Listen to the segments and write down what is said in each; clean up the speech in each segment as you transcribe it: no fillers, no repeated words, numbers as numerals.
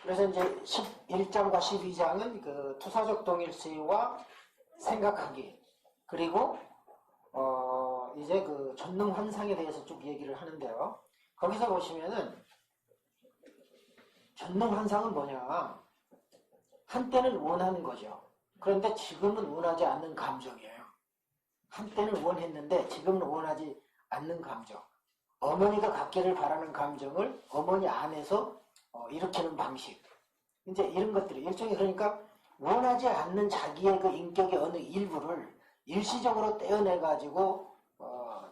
그래서 이제 11장과 12장은 그 투사적 동일시와 생각하기, 그리고 이제 그 전능 환상에 대해서 쭉 얘기를 하는데요. 거기서 보시면은 전능 환상은 뭐냐? 한때는 원하는 거죠. 그런데 지금은 원하지 않는 감정이에요. 한때는 원했는데 지금은 원하지 않는 감정. 어머니가 갖기를 바라는 감정을 어머니 안에서 일으키는 방식. 이제 이런 것들이 일종의 그러니까 원하지 않는 자기의 그 인격의 어느 일부를 일시적으로 떼어내가지고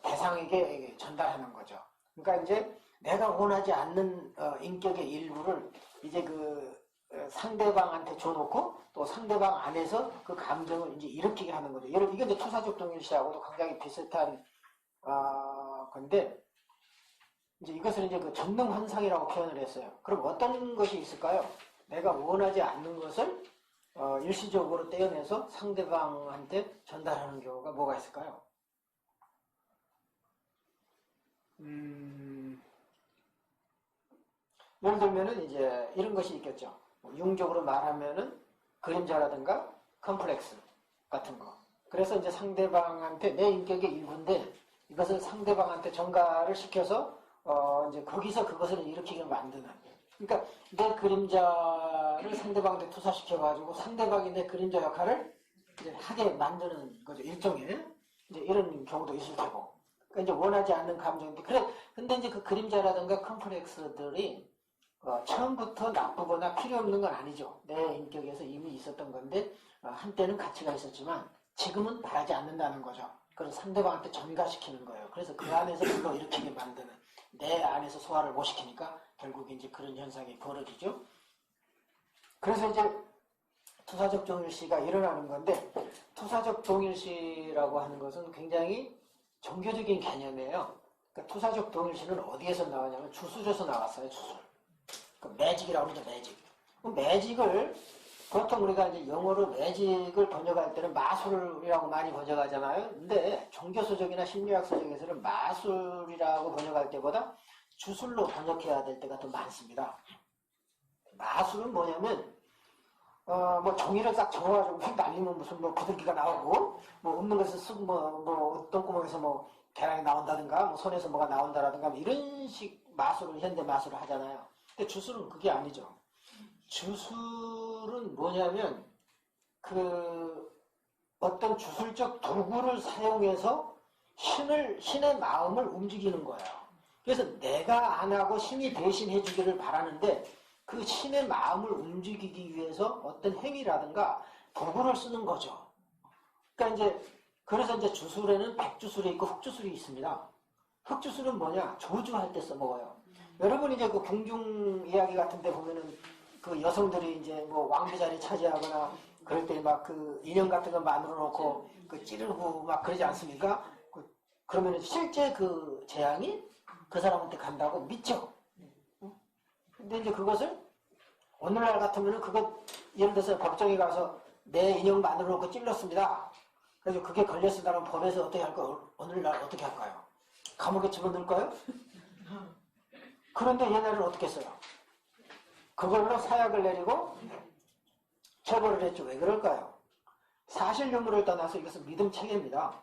대상에게 전달하는 거죠. 그러니까 이제 내가 원하지 않는 인격의 일부를 이제 그 상대방한테 줘놓고 또 상대방 안에서 그 감정을 이제 일으키게 하는 거죠. 이게 이제 투사적 동일시하고도 굉장히 비슷한 건데 이제 이것을 이제 그 전능 환상이라고 표현을 했어요. 그럼 어떤 것이 있을까요? 내가 원하지 않는 것을 일시적으로 떼어내서 상대방한테 전달하는 경우가 뭐가 있을까요? 예를 들면은 이제 이런 것이 있겠죠. 융적으로 말하면은 그림자라든가 컴플렉스 같은 거. 그래서 이제 상대방한테 내 인격의 일부인데 이것을 상대방한테 전가를 시켜서 이제 거기서 그것을 일으키게 만드는. 그러니까 내 그림자를 상대방한테 투사시켜가지고 상대방이 내 그림자 역할을 이제 하게 만드는 거죠. 일종의 이제 이런 경우도 있을 테고. 그러니까 이제 원하지 않는 감정인데 근데 이제 그 그림자라든가 컴플렉스들이 처음부터 나쁘거나 필요 없는 건 아니죠. 내 인격에서 이미 있었던 건데 한때는 가치가 있었지만 지금은 바라지 않는다는 거죠. 그래서 상대방한테 전가시키는 거예요. 그래서 그 안에서 불러 일으키게 만드는 내 안에서 소화를 못 시키니까 결국 이제 그런 현상이 벌어지죠. 그래서 이제 투사적 동일시가 일어나는 건데 투사적 동일시라고 하는 것은 굉장히 종교적인 개념이에요. 그러니까 투사적 동일시는 어디에서 나오냐면 주술에서 나왔어요. 주술. 그 매직이라고 그러죠. 매직. 매직을 보통 우리가 이제 영어로 매직을 번역할 때는 마술이라고 많이 번역하잖아요. 근데 종교서적이나 심리학서적에서는 마술이라고 번역할 때보다 주술로 번역해야 될 때가 더 많습니다. 마술은 뭐냐면 뭐 종이를 딱 접어가지고 휙 날리면 무슨 뭐 부들기가 나오고 뭐 없는 것을 쓰고 뭐 똥구멍에서 뭐 계란이 나온다든가 뭐 손에서 뭐가 나온다라든가 뭐 이런 식 마술을 현대 마술을 하잖아요. 근데 주술은 그게 아니죠. 주술은 뭐냐면 그 어떤 주술적 도구를 사용해서 신의 마음을 움직이는 거예요. 그래서 내가 안 하고 신이 대신 해주기를 바라는데 그 신의 마음을 움직이기 위해서 어떤 행위라든가 도구를 쓰는 거죠. 그러니까 그래서 이제 주술에는 백주술이 있고 흑주술이 있습니다. 흑주술은 뭐냐? 조주할 때 써먹어요. 여러분 이제 그 궁중 이야기 같은 데 보면은 그 여성들이 이제 뭐 왕비 자리 차지하거나 그럴 때 막 그 인형 같은 거 만들어 놓고 그 찌르고 막 그러지 않습니까? 그러면은 실제 그 재앙이 그 사람한테 간다고 믿죠. 근데 이제 그것을 오늘날 같으면은 그거 예를 들어서 법정에 가서 내 인형 만들어 놓고 찔렀습니다. 그래서 그게 걸렸다면 법에서 어떻게 할까요? 오늘날 어떻게 할까요? 감옥에 집어넣을까요? 그런데 옛날에는 어떻게 했어요? 그걸로 사약을 내리고 처벌을 했죠. 왜 그럴까요? 사실 유무를 떠나서 이것은 믿음 체계입니다.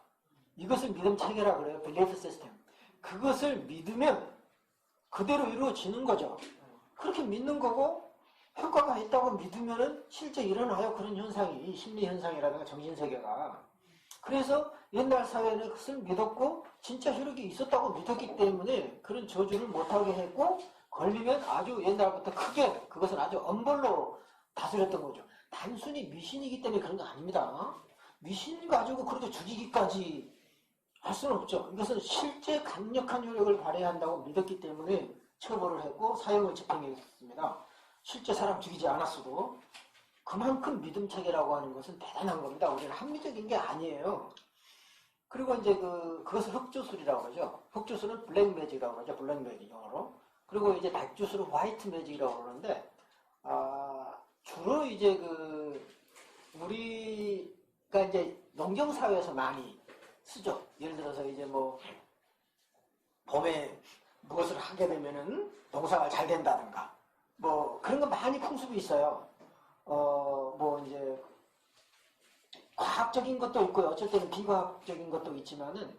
이것을 믿음 체계라 그래요. 빌리프 시스템. 그것을 믿으면 그대로 이루어지는 거죠. 그렇게 믿는 거고 효과가 있다고 믿으면은 실제 일어나요. 그런 현상이 심리 현상이라든가 정신세계가. 그래서 옛날 사회는 그것을 믿었고 진짜 효력이 있었다고 믿었기 때문에 그런 저주를 못하게 했고 걸리면 아주 옛날부터 크게 그것은 아주 엄벌로 다스렸던 거죠. 단순히 미신이기 때문에 그런 거 아닙니다. 미신 가지고 그렇게 죽이기까지 할 수는 없죠. 이것은 실제 강력한 효력을 발휘한다고 믿었기 때문에 처벌을 했고 사형을 집행했습니다. 실제 사람 죽이지 않았어도 그만큼 믿음 체계라고 하는 것은 대단한 겁니다. 우리는 합리적인 게 아니에요. 그리고 이제 그것을 흑주술이라고 그러죠. 흑주술은 블랙 매직이라고 그러죠. 블랙 매직 영어로. 그리고 이제 백주술은 화이트 매직이라고 그러는데, 주로 이제 우리가 이제 농경사회에서 많이 쓰죠. 예를 들어서 이제 뭐, 봄에 무엇을 하게 되면은 농사가 잘 된다든가, 뭐 그런 거 많이 풍습이 있어요. 뭐 이제 과학적인 것도 있고요. 어쩔 때는 비과학적인 것도 있지만은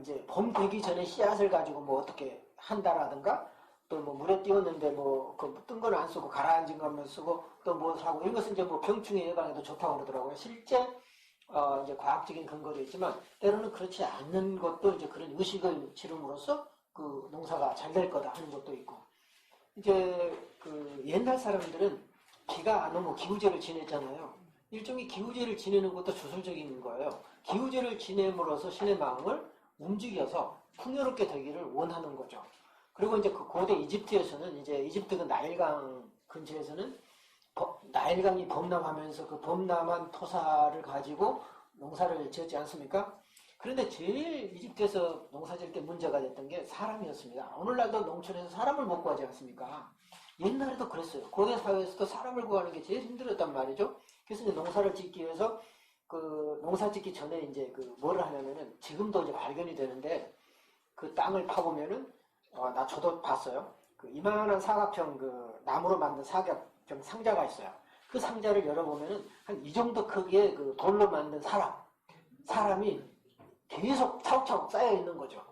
이제 봄 되기 전에 씨앗을 가지고 뭐 어떻게 한다라든가 또 뭐 물에 띄웠는데 뭐 그 뜬 건 안 쓰고 가라앉은 것만 쓰고 또 뭐 사고 이런 것은 이제 뭐 병충해 예방에도 좋다고 그러더라고요. 실제 이제 과학적인 근거도 있지만 때로는 그렇지 않는 것도 이제 그런 의식을 지름으로써 그 농사가 잘 될 거다 하는 것도 있고 이제 그 옛날 사람들은 비가 안 오면 기우제를 지냈잖아요. 일종의 기우제를 지내는 것도 주술적인 거예요. 기우제를 지냄으로써 신의 마음을 움직여서 풍요롭게 되기를 원하는 거죠. 그리고 이제 그 고대 이집트에서는 이제 이집트 그 나일강 근처에서는 나일강이 범람하면서 그 범람한 토사를 가지고 농사를 지었지 않습니까? 그런데 제일 이집트에서 농사 지을 때 문제가 됐던 게 사람이었습니다. 오늘날도 농촌에서 사람을 못 구하지 않습니까? 옛날에도 그랬어요. 고대 사회에서도 사람을 구하는 게 제일 힘들었단 말이죠. 그래서 이제 농사를 짓기 위해서 그 농사 짓기 전에 이제 그 뭐를 하냐면은 지금도 이제 발견이 되는데 그 땅을 파보면은 저도 봤어요. 그 이만한 사각형 그 나무로 만든 사각형 상자가 있어요. 그 상자를 열어보면은 한 이 정도 크기의 그 돌로 만든 사람이 계속 차곡차곡 쌓여 있는 거죠.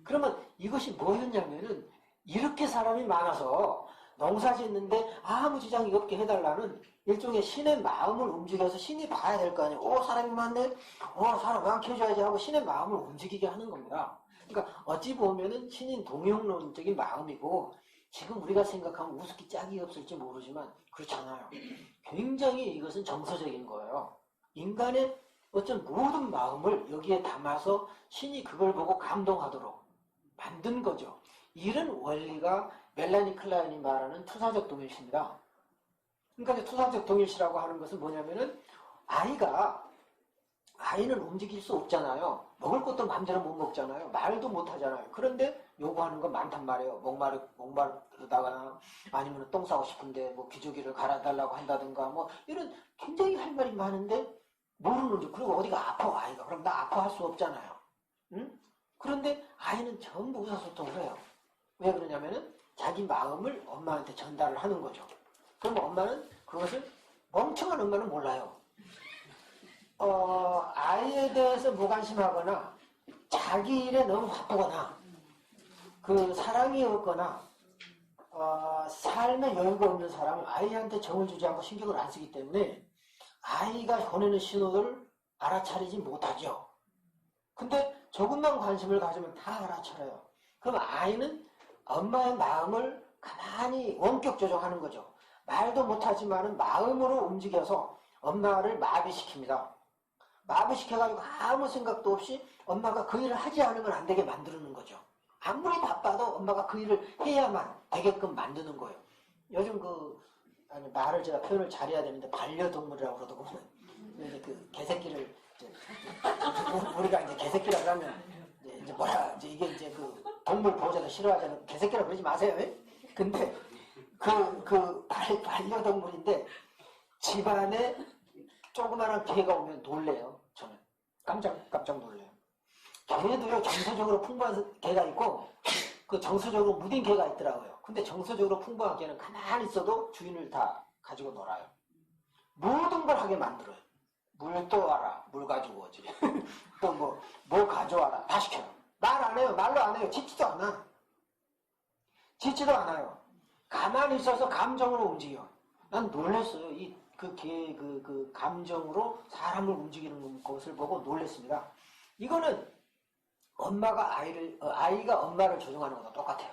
그러면 이것이 뭐였냐면은 이렇게 사람이 많아서 농사 짓는데 아무 지장이 없게 해달라는 일종의 신의 마음을 움직여서 신이 봐야 될 거 아니에요. 사람이 많네? 사람 많게 해줘야지 하고 신의 마음을 움직이게 하는 겁니다. 그러니까 어찌 보면은 신인 동용론적인 마음이고 지금 우리가 생각하면 우습기 짝이 없을지 모르지만 그렇잖아요. 굉장히 이것은 정서적인 거예요. 인간의 어떤 모든 마음을 여기에 담아서 신이 그걸 보고 감동하도록 만든 거죠. 이런 원리가 멜라니 클라인이 말하는 투사적 동일시입니다. 그러니까 투사적 동일시라고 하는 것은 뭐냐면은 아이는 움직일 수 없잖아요. 먹을 것도 마음대로 못 먹잖아요. 말도 못 하잖아요. 그런데 요구하는 건 많단 말이에요. 목마르다거나 아니면 똥 싸고 싶은데 뭐 기저귀를 갈아달라고 한다든가 뭐 이런 굉장히 할 말이 많은데 모르는지 그리고 어디가 아파 아이가 그럼 나 아파할 수 없잖아요. 응? 그런데 아이는 전부 의사소통을 해요. 왜 그러냐면은 자기 마음을 엄마한테 전달을 하는 거죠. 그럼 엄마는 그것을 멍청한 엄마는 몰라요. 아이에 대해서 무관심하거나 자기 일에 너무 바쁘거나 그 사랑이 없거나 삶에 여유가 없는 사람은 아이한테 정을 주지 않고 신경을 안 쓰기 때문에 아이가 보내는 신호를 알아차리지 못하죠. 근데 조금만 관심을 가지면 다 알아차려요. 그럼 아이는 엄마의 마음을 가만히 원격 조정하는 거죠. 말도 못하지만은 마음으로 움직여서 엄마를 마비시킵니다. 마비시켜가지고 아무 생각도 없이 엄마가 그 일을 하지 않으면 안 되게 만드는 거죠. 아무리 바빠도 엄마가 그 일을 해야만 되게끔 만드는 거예요. 요즘 말을 제가 표현을 잘해야 되는데 반려동물이라고 그러더군요. 이제 그 개새끼를 우리가 이제 개새끼라고 하면 이제 이게 이제 그 동물 보호자도 싫어하잖아요. 개새끼라고 그러지 마세요. 근데 반려동물인데 집안에 조그마한 개가 오면 놀래요. 저는 깜짝 놀래요. 개도요 정서적으로 풍부한 개가 있고 그 정서적으로 무딘 개가 있더라고요. 근데 정서적으로 풍부한 개는 가만히 있어도 주인을 다 가지고 놀아요. 모든 걸 하게 만들어요. 물 떠와라, 물 가지고 오지. 또 뭐 가져와라, 다 시켜요. 말 안 해요, 말로 안 해요. 짖지도 않아요. 가만히 있어서 감정으로 움직여. 난 놀랐어요. 그 감정으로 사람을 움직이는 것을 보고 놀랐습니다. 이거는 아이가 엄마를 조종하는 것과 똑같아요.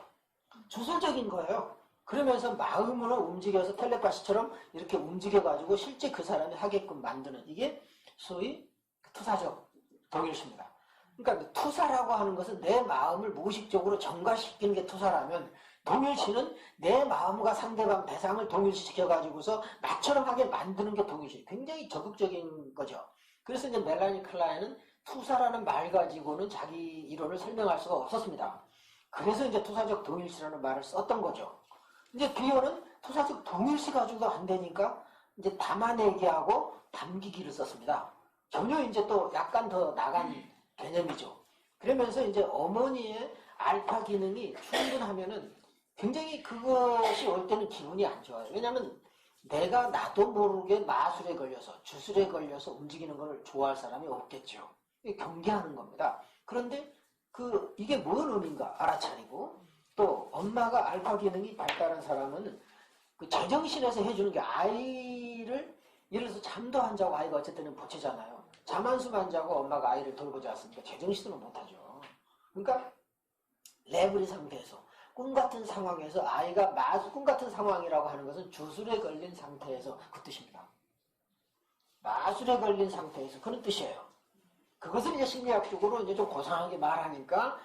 주술적인 거예요. 그러면서 마음으로 움직여서 텔레파시처럼 이렇게 움직여가지고 실제 그 사람이 하게끔 만드는 이게 소위 투사적 동일시입니다. 그러니까 투사라고 하는 것은 내 마음을 무의식적으로 정가시키는 게 투사라면 동일시는 내 마음과 상대방 대상을 동일시시켜가지고서 나처럼 하게 만드는 게 동일시. 굉장히 적극적인 거죠. 그래서 이제 멜라니 클라인은 투사라는 말 가지고는 자기 이론을 설명할 수가 없었습니다. 그래서 이제 투사적 동일시라는 말을 썼던 거죠. 이제 비오는 투사적 동일시 가지고도 안 되니까 이제 담아내기하고 담기기를 썼습니다. 전혀 이제 또 약간 더 나간 개념이죠. 그러면서 이제 어머니의 알파 기능이 충분하면은 굉장히 그것이 올 때는 기분이 안 좋아요. 왜냐하면 내가 나도 모르게 마술에 걸려서 주술에 걸려서 움직이는 걸 좋아할 사람이 없겠죠. 경계하는 겁니다. 그런데 이게 뭔 의미인가 알아차리고 또 엄마가 알파 기능이 발달한 사람은 그 제정신에서 해주는 게 아이를 예를 들어서 잠도 안 자고 아이가 어쨌든 보채잖아요. 잠 한숨 안 자고 엄마가 아이를 돌보지 않습니까? 제정신으로 못하죠. 그러니까 레브리 상태에서 꿈 같은 상황에서 아이가 꿈 같은 상황이라고 하는 것은 주술에 걸린 상태에서 그 뜻입니다. 마술에 걸린 상태에서 그런 뜻이에요. 그것을 이제 심리학적으로 이제 좀 고상하게 말하니까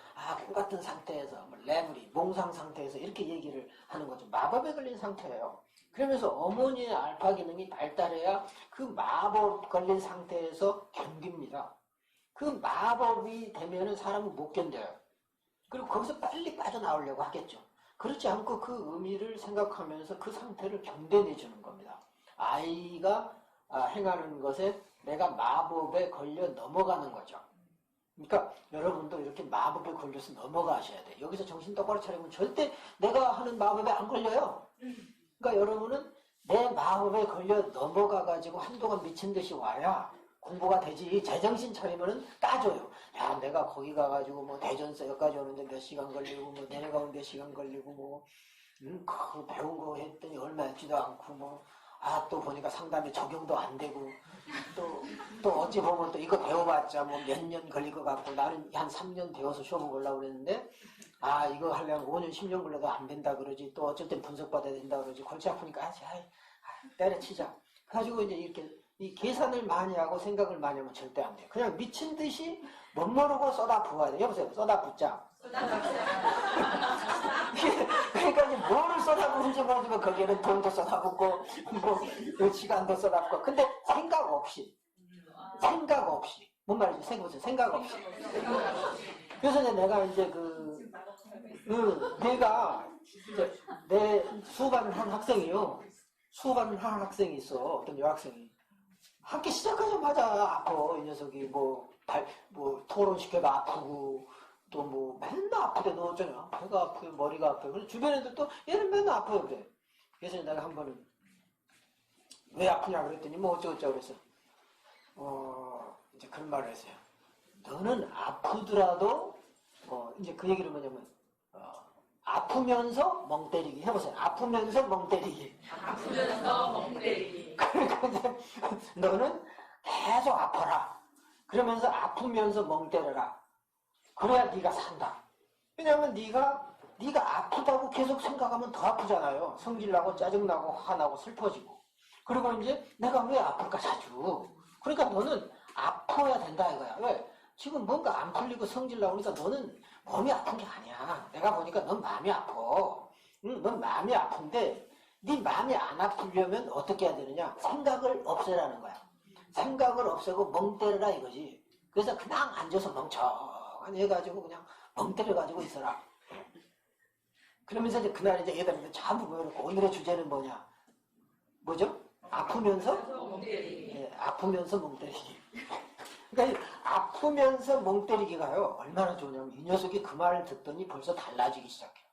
꿈 같은 상태에서 레브리 몽상 상태에서 이렇게 얘기를 하는 거죠. 마법에 걸린 상태예요. 그러면서 어머니의 알파 기능이 발달해야 그 마법 걸린 상태에서 견딥니다. 그 마법이 되면은 사람은 못 견뎌요. 그리고 거기서 빨리 빠져나오려고 하겠죠. 그렇지 않고 그 의미를 생각하면서 그 상태를 견뎌내주는 겁니다. 아이가 행하는 것에 내가 마법에 걸려 넘어가는 거죠. 그러니까 여러분도 이렇게 마법에 걸려서 넘어가셔야 돼요. 여기서 정신 똑바로 차리면 절대 내가 하는 마법에 안 걸려요. 그러니까 여러분은 내 마법에 걸려 넘어가가지고 한동안 미친 듯이 와야 공부가 되지. 제정신 차리면은 따져요. 야, 내가 거기 가가지고 뭐 대전서 여기까지 오는데 몇 시간 걸리고 뭐 내려가면 몇 시간 걸리고 뭐 그 배운 거 했더니 얼마였지도 않고 또 보니까 상담이 적용도 안 되고 또 어찌 보면 또 이거 배워봤자 뭐 몇 년 걸릴 것 같고 나는 한 3년 배워서 시험 보려고 그랬는데 이거 하려면 5년 10년 걸려도 안 된다 그러지. 또 어쩔 땐 분석받아야 된다 그러지. 골치 아프니까 때려치자. 그래가지고 이제 이렇게 이 계산을 많이 하고 생각을 많이 하면 절대 안 돼요. 그냥 미친 듯이 못 모르고 쏟아 부어야 돼요. 여보세요. 쏟아 붓자. 그러니까 이제 뭐를 쏟아 부는지 모르지만 거기에는 돈도 쏟아 붓고 뭐 시간도 쏟아 붓고 근데 생각 없이 뭔 말이지? 생각 없이. 그래서 이제 내가 이제 내가 내 수업하는 한 학생이요. 수업하는 한 학생이 있어. 어떤 여학생이. 학기 시작하자마자 아파. 이 녀석이 토론 시켜봐 아프고 또 맨날 아프대. 너 어쩌냐? 배가 아프고 머리가 아프고. 그래서 주변 애들도 얘는 맨날 아파요 그래. 그래서 내가 한 번은 왜 아프냐 그랬더니 어쩌고저쩌고 그랬어. 이제 그런 말을 했어요. 너는 아프더라도 이제 그 얘기를 뭐냐면 아프면서 멍 때리기 해보세요. 아프면서 멍 때리기. 그러니까 이제 너는 계속 아파라. 그러면서 아프면서 멍 때려라. 그래야 네가 산다. 왜냐하면 네가 아프다고 계속 생각하면 더 아프잖아요. 성질나고 짜증나고 화나고 슬퍼지고. 그리고 이제 내가 왜 아플까 자주. 그러니까 너는 아파야 된다 이거야. 왜? 지금 뭔가 안 풀리고 성질나고 그러니까 너는 몸이 아픈 게 아니야. 내가 보니까 넌 마음이 아파. 넌 마음이 아픈데 네 마음이 안 아프려면 어떻게 해야 되느냐? 생각을 없애라는 거야. 생각을 없애고 멍 때려라 이거지. 그래서 그냥 앉아서 멍청하니 해가지고 그냥 멍 때려가지고 있어라. 그러면서 이제 그날 이제 애들한테 전부 모여놓고 오늘의 주제는 뭐죠? 아프면서 멍 때리기. 네, 아프면서 멍 때리기. 그러니까 아프면서 멍 때리기가요 얼마나 좋냐면 이 녀석이 그 말을 듣더니 벌써 달라지기 시작해요.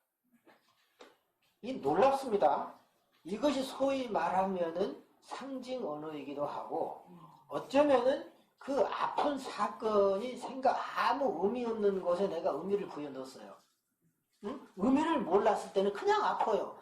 이 놀랍습니다. 이것이 소위 말하면은 상징 언어이기도 하고 어쩌면은 그 아픈 사건이 아무 의미 없는 곳에 내가 의미를 부여 넣었어요. 응? 의미를 몰랐을 때는 그냥 아파요.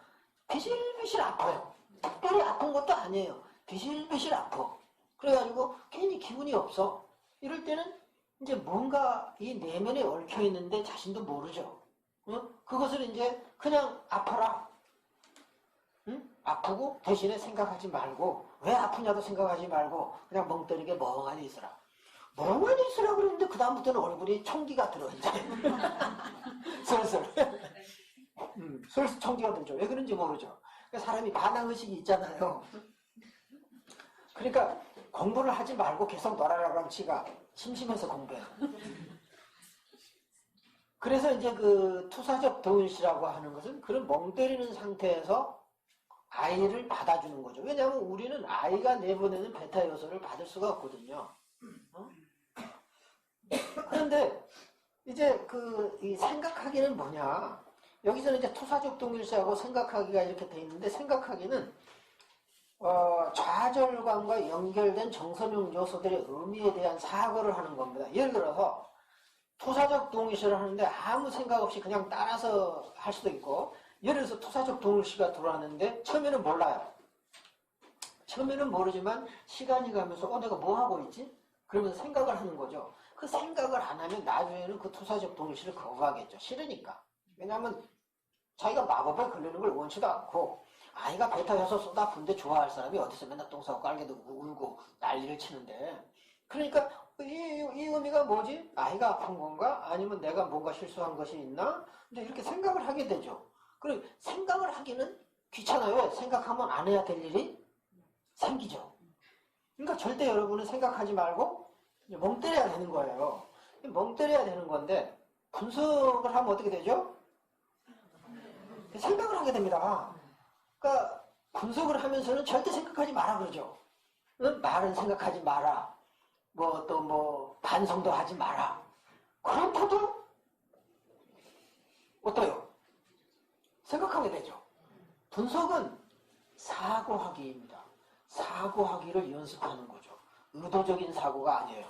비실비실 아파요. 특별히 아픈 것도 아니에요. 비실비실 아파. 그래가지고 괜히 기분이 없어. 이럴 때는 이제 뭔가 이 내면에 얽혀 있는데 자신도 모르죠. 응? 그것을 이제 그냥 아파라. 응? 아프고 대신에 생각하지 말고 왜 아프냐도 생각하지 말고 그냥 멍 때리게 멍하니 있으라. 멍하니 있으라 그랬는데 그 다음부터는 얼굴이 총기가 들어 이제 슬슬 슬슬 총기가 들죠. 왜 그런지 모르죠. 사람이 반항의식이 있잖아요. 그러니까 공부를 하지 말고 계속 놀아라랑 치가 심심해서 공부해요. 그래서 이제 그 투사적 더운시라고 하는 것은 그런 멍 때리는 상태에서 아이를 받아주는 거죠. 왜냐하면 우리는 아이가 내보내는 베타 요소를 받을 수가 없거든요. 그런데 이제 이 생각하기는 뭐냐? 여기서는 이제 투사적 동일시하고 생각하기가 이렇게 돼 있는데, 생각하기는 좌절감과 연결된 정서적 요소들의 의미에 대한 사고를 하는 겁니다. 예를 들어서 투사적 동일시를 하는데 아무 생각 없이 그냥 따라서 할 수도 있고, 예를 들어서 투사적 동일시가 들어왔는데 처음에는 몰라요. 처음에는 모르지만 시간이 가면서 내가 뭐 하고 있지? 그러면서 생각을 하는 거죠. 그 생각을 안 하면 나중에는 그 투사적 동일시를 거부하겠죠. 싫으니까. 왜냐하면 자기가 마법에 걸리는 걸 원치도 않고, 아이가 배 타서 쏟아부는데 좋아할 사람이 어디서 맨날 똥 싸고 깔개도 울고 난리를 치는데, 그러니까 이 의미가 뭐지? 아이가 아픈 건가? 아니면 내가 뭔가 실수한 것이 있나? 근데 이렇게 생각을 하게 되죠. 그리고 생각을 하기는 귀찮아요. 생각하면 안 해야 될 일이 생기죠. 그러니까 절대 여러분은 생각하지 말고 멍 때려야 되는 거예요. 멍 때려야 되는 건데, 분석을 하면 어떻게 되죠? 생각을 하게 됩니다. 그러니까 분석을 하면서는 절대 생각하지 마라 그러죠. 말은 생각하지 마라. 반성도 하지 마라. 그렇다도 어때요? 생각하게 되죠. 분석은 사고하기입니다. 사고하기를 연습하는 거죠. 의도적인 사고가 아니에요.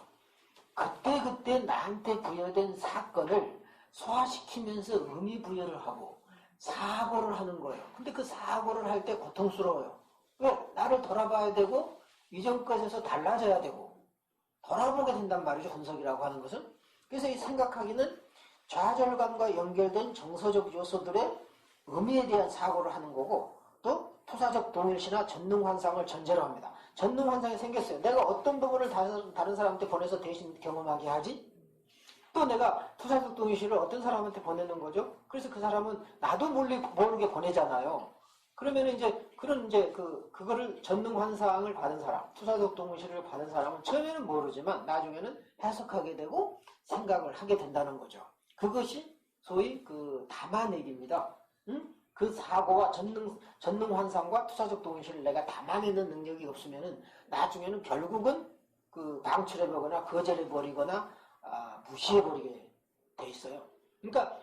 그때그때 나한테 부여된 사건을 소화시키면서 의미 부여를 하고 사고를 하는 거예요. 근데 그 사고를 할 때 고통스러워요. 왜? 나를 돌아봐야 되고 이전 것에서 달라져야 되고 돌아보게 된단 말이죠. 분석이라고 하는 것은. 그래서 이 생각하기는 좌절감과 연결된 정서적 요소들의 의미에 대한 사고를 하는 거고, 또 투사적 동일시나 전능환상을 전제로 합니다. 전능환상이 생겼어요. 내가 어떤 부분을 다른 사람한테 보내서 대신 경험하게 하지? 또 내가 투사적 동일시를 어떤 사람한테 보내는 거죠? 그래서 그 사람은 나도 모르게 보내잖아요. 그러면 그거를 전능환상을 받은 사람, 투사적 동일시를 받은 사람은 처음에는 모르지만 나중에는 해석하게 되고 생각을 하게 된다는 거죠. 그것이 소위 그 담아내기입니다. 응? 그 사고와 전능환상과 투사적 동일시를 내가 담아내는 능력이 없으면은 나중에는 결국은 그 방출해버리거나 거절해버리거나 무시해버리게 돼 있어요. 그러니까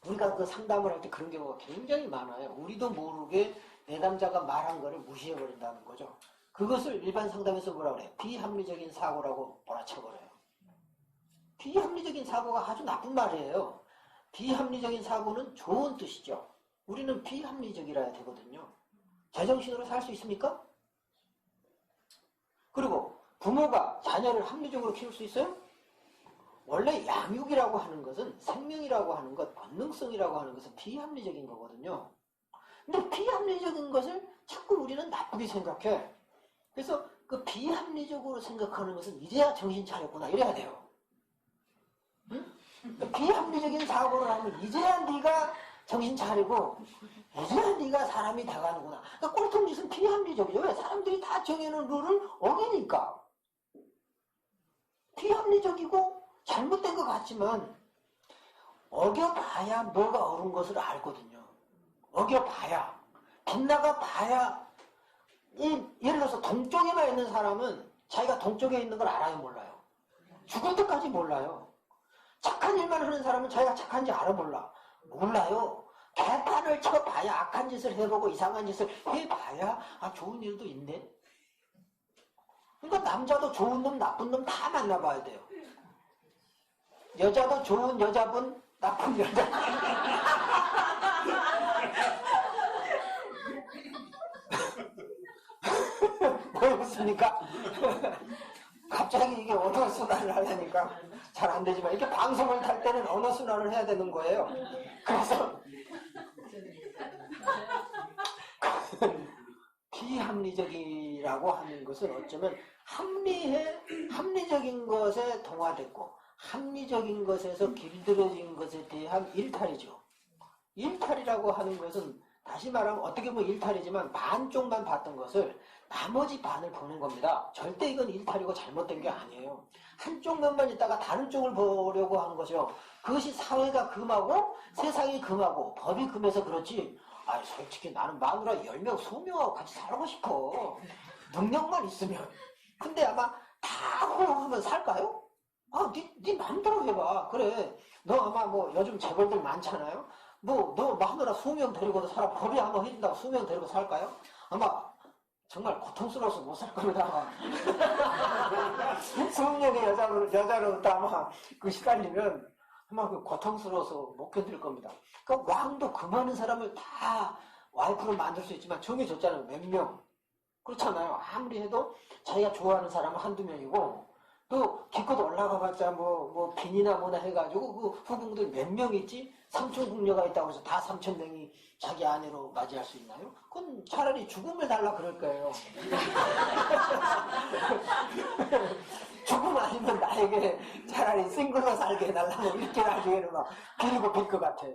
우리가 그 상담을 할 때 그런 경우가 굉장히 많아요. 우리도 모르게 내담자가 말한 거를 무시해버린다는 거죠. 그것을 일반 상담에서 뭐라 그래요? 비합리적인 사고라고 몰아쳐버려요. 비합리적인 사고가 아주 나쁜 말이에요. 비합리적인 사고는 좋은 뜻이죠. 우리는 비합리적이라야 되거든요. 제정신으로 살 수 있습니까? 그리고 부모가 자녀를 합리적으로 키울 수 있어요? 원래 양육이라고 하는 것은, 생명이라고 하는 것, 권능성이라고 하는 것은 비합리적인 거거든요. 근데 비합리적인 것을 자꾸 우리는 나쁘게 생각해. 그래서 그 비합리적으로 생각하는 것은 이제야 정신 차렸구나 이래야 돼요. 응? 비합리적인 사고를 하면 이제야 네가 정신 차리고 이제야 네가 사람이 돼가는구나. 그러니까 꼴통짓은 비합리적이죠. 왜? 사람들이 다 정해놓은 룰을 어기니까. 비합리적이고 잘못된 것 같지만 어겨봐야 뭐가 옳은 것을 알거든요. 어겨봐야, 빗나가 봐야. 예를 들어서 동쪽에만 있는 사람은 자기가 동쪽에 있는 걸 알아요, 몰라요? 죽을 때까지 몰라요. 착한 일만 하는 사람은 자기가 착한지 알아, 몰라? 몰라요. 개판을 쳐봐야, 악한 짓을 해보고 이상한 짓을 해봐야 좋은 일도 있네. 그러니까 남자도 좋은 놈 나쁜 놈 다 만나봐야 돼요. 여자도 좋은 여자분, 나쁜 여자. 뭐였습니까? 갑자기 이게 언어 순환을 하려니까 잘 안 되지만, 이렇게 방송을 탈 때는 언어 순환을 해야 되는 거예요. 그래서 비합리적이라고 하는 것은 어쩌면 합리적인 것에 동화됐고 합리적인 것에서 길들여진 것에 대한 일탈이죠. 일탈이라고 하는 것은 다시 말하면 어떻게 보면 일탈이지만 반쪽만 봤던 것을 나머지 반을 보는 겁니다. 절대 이건 일탈이고 잘못된 게 아니에요. 한쪽 면만 있다가 다른 쪽을 보려고 하는 거죠. 그것이 사회가 금하고 세상이 금하고 법이 금해서 그렇지, 솔직히 나는 마누라 10명, 20명하고 같이 살고 싶어. 능력만 있으면. 근데 아마 다 호응하면 살까요? 네 맘대로 해봐. 그래. 너 아마 요즘 재벌들 많잖아요. 너 마누라 20명 데리고도 살아. 법이 한번 해준다고 20명 데리고 살까요? 아마 정말 고통스러워서 못 살 겁니다. 아마. 20명의 여자로 아마 그 시달리면 아마 그 고통스러워서 못 견딜 겁니다. 그러니까 왕도 그 많은 사람을 다 와이프로 만들 수 있지만 정해졌잖아요. 몇 명. 그렇잖아요. 아무리 해도 자기가 좋아하는 사람은 한두 명이고 또 기껏 올라가봤자 뭐 빈이나 뭐나 해가지고 그 후궁들 몇 명 있지? 삼촌 궁녀가 있다고 해서 다 3,000명이 자기 아내로 맞이할 수 있나요? 그건 차라리 죽음을 달라 그럴 거예요. 죽음 아니면 나에게 차라리 싱글로 살게 해달라고 이렇게 나중에는 막 빌고 빌 것 같아.